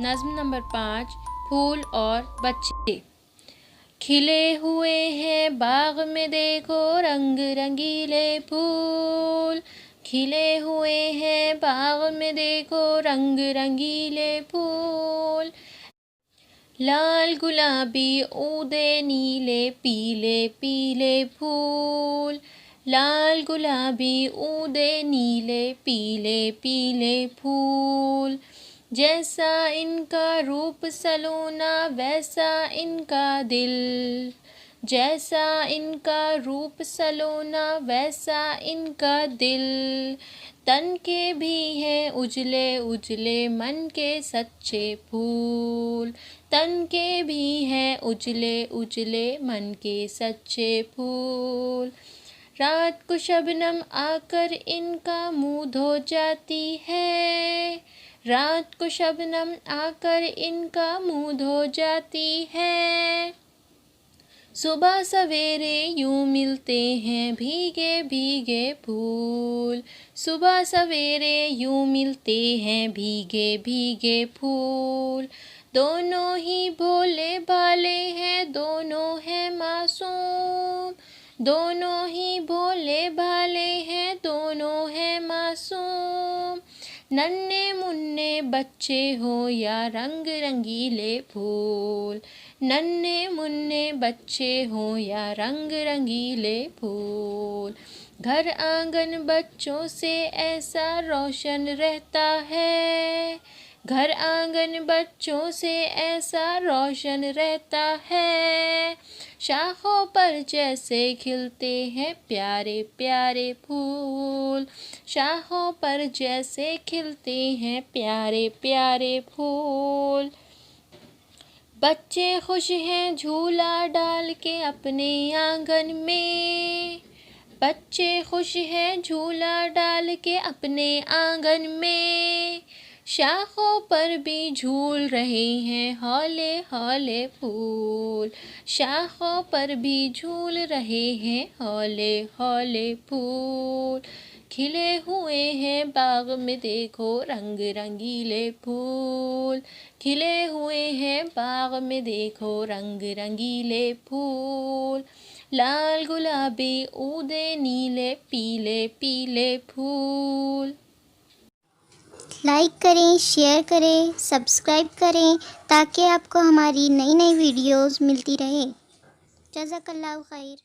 नज़्म नंबर 5 फूल और बच्चे। खिले हुए हैं बाग में देखो रंग रंगीले फूल। खिले हुए हैं बाग में देखो रंग रंगीले फूल। लाल गुलाबी ऊदे नीले पीले पीले फूल। लाल गुलाबी ऊदे नीले पीले पीले फूल। जैसा इनका रूप सलोना वैसा इनका दिल। जैसा इनका रूप सलोना वैसा इनका दिल। तन के भी हैं उजले उजले मन के सच्चे फूल। तन के भी हैं उजले उजले मन के सच्चे फूल। रात को शबनम आकर इनका मुँह धो जाती है। रात को शबनम आकर इनका मुँह धो जाती है। सुबह सवेरे यूं मिलते हैं भीगे भीगे फूल। सुबह सवेरे यूं मिलते हैं भीगे भीगे फूल। दोनों ही भोले भाले हैं दोनों हैं मासूम। दोनों ही भोले भाले हैं दोनों हैं मासूम। नन्हे मुन्ने बच्चे हो या रंग रंगीले फूल। नन्हे मुन्ने बच्चे हो या रंग रंगीले फूल। घर आंगन बच्चों से ऐसा रोशन रहता है। घर आंगन बच्चों से ऐसा रोशन रहता है। शाखों पर जैसे खिलते हैं प्यारे प्यारे फूल। शाखों पर जैसे खिलते हैं प्यारे प्यारे फूल। बच्चे खुश हैं झूला डाल के अपने आंगन में। बच्चे खुश हैं झूला डाल के अपने आंगन में। शाखों पर भी झूल रहे हैं हौले हौले फूल। शाखों पर भी झूल रहे हैं हौले हौले फूल। खिले हुए हैं बाग में देखो रंग रंगीले फूल। खिले हुए हैं बाग में देखो रंग रंगीले फूल। लाल गुलाबी ऊदे नीले पीले पीले फूल। लाइक करें, शेयर करें, सब्सक्राइब करें ताकि आपको हमारी नई नई वीडियोस मिलती रहे। जज़ाकल्लाहु खैर।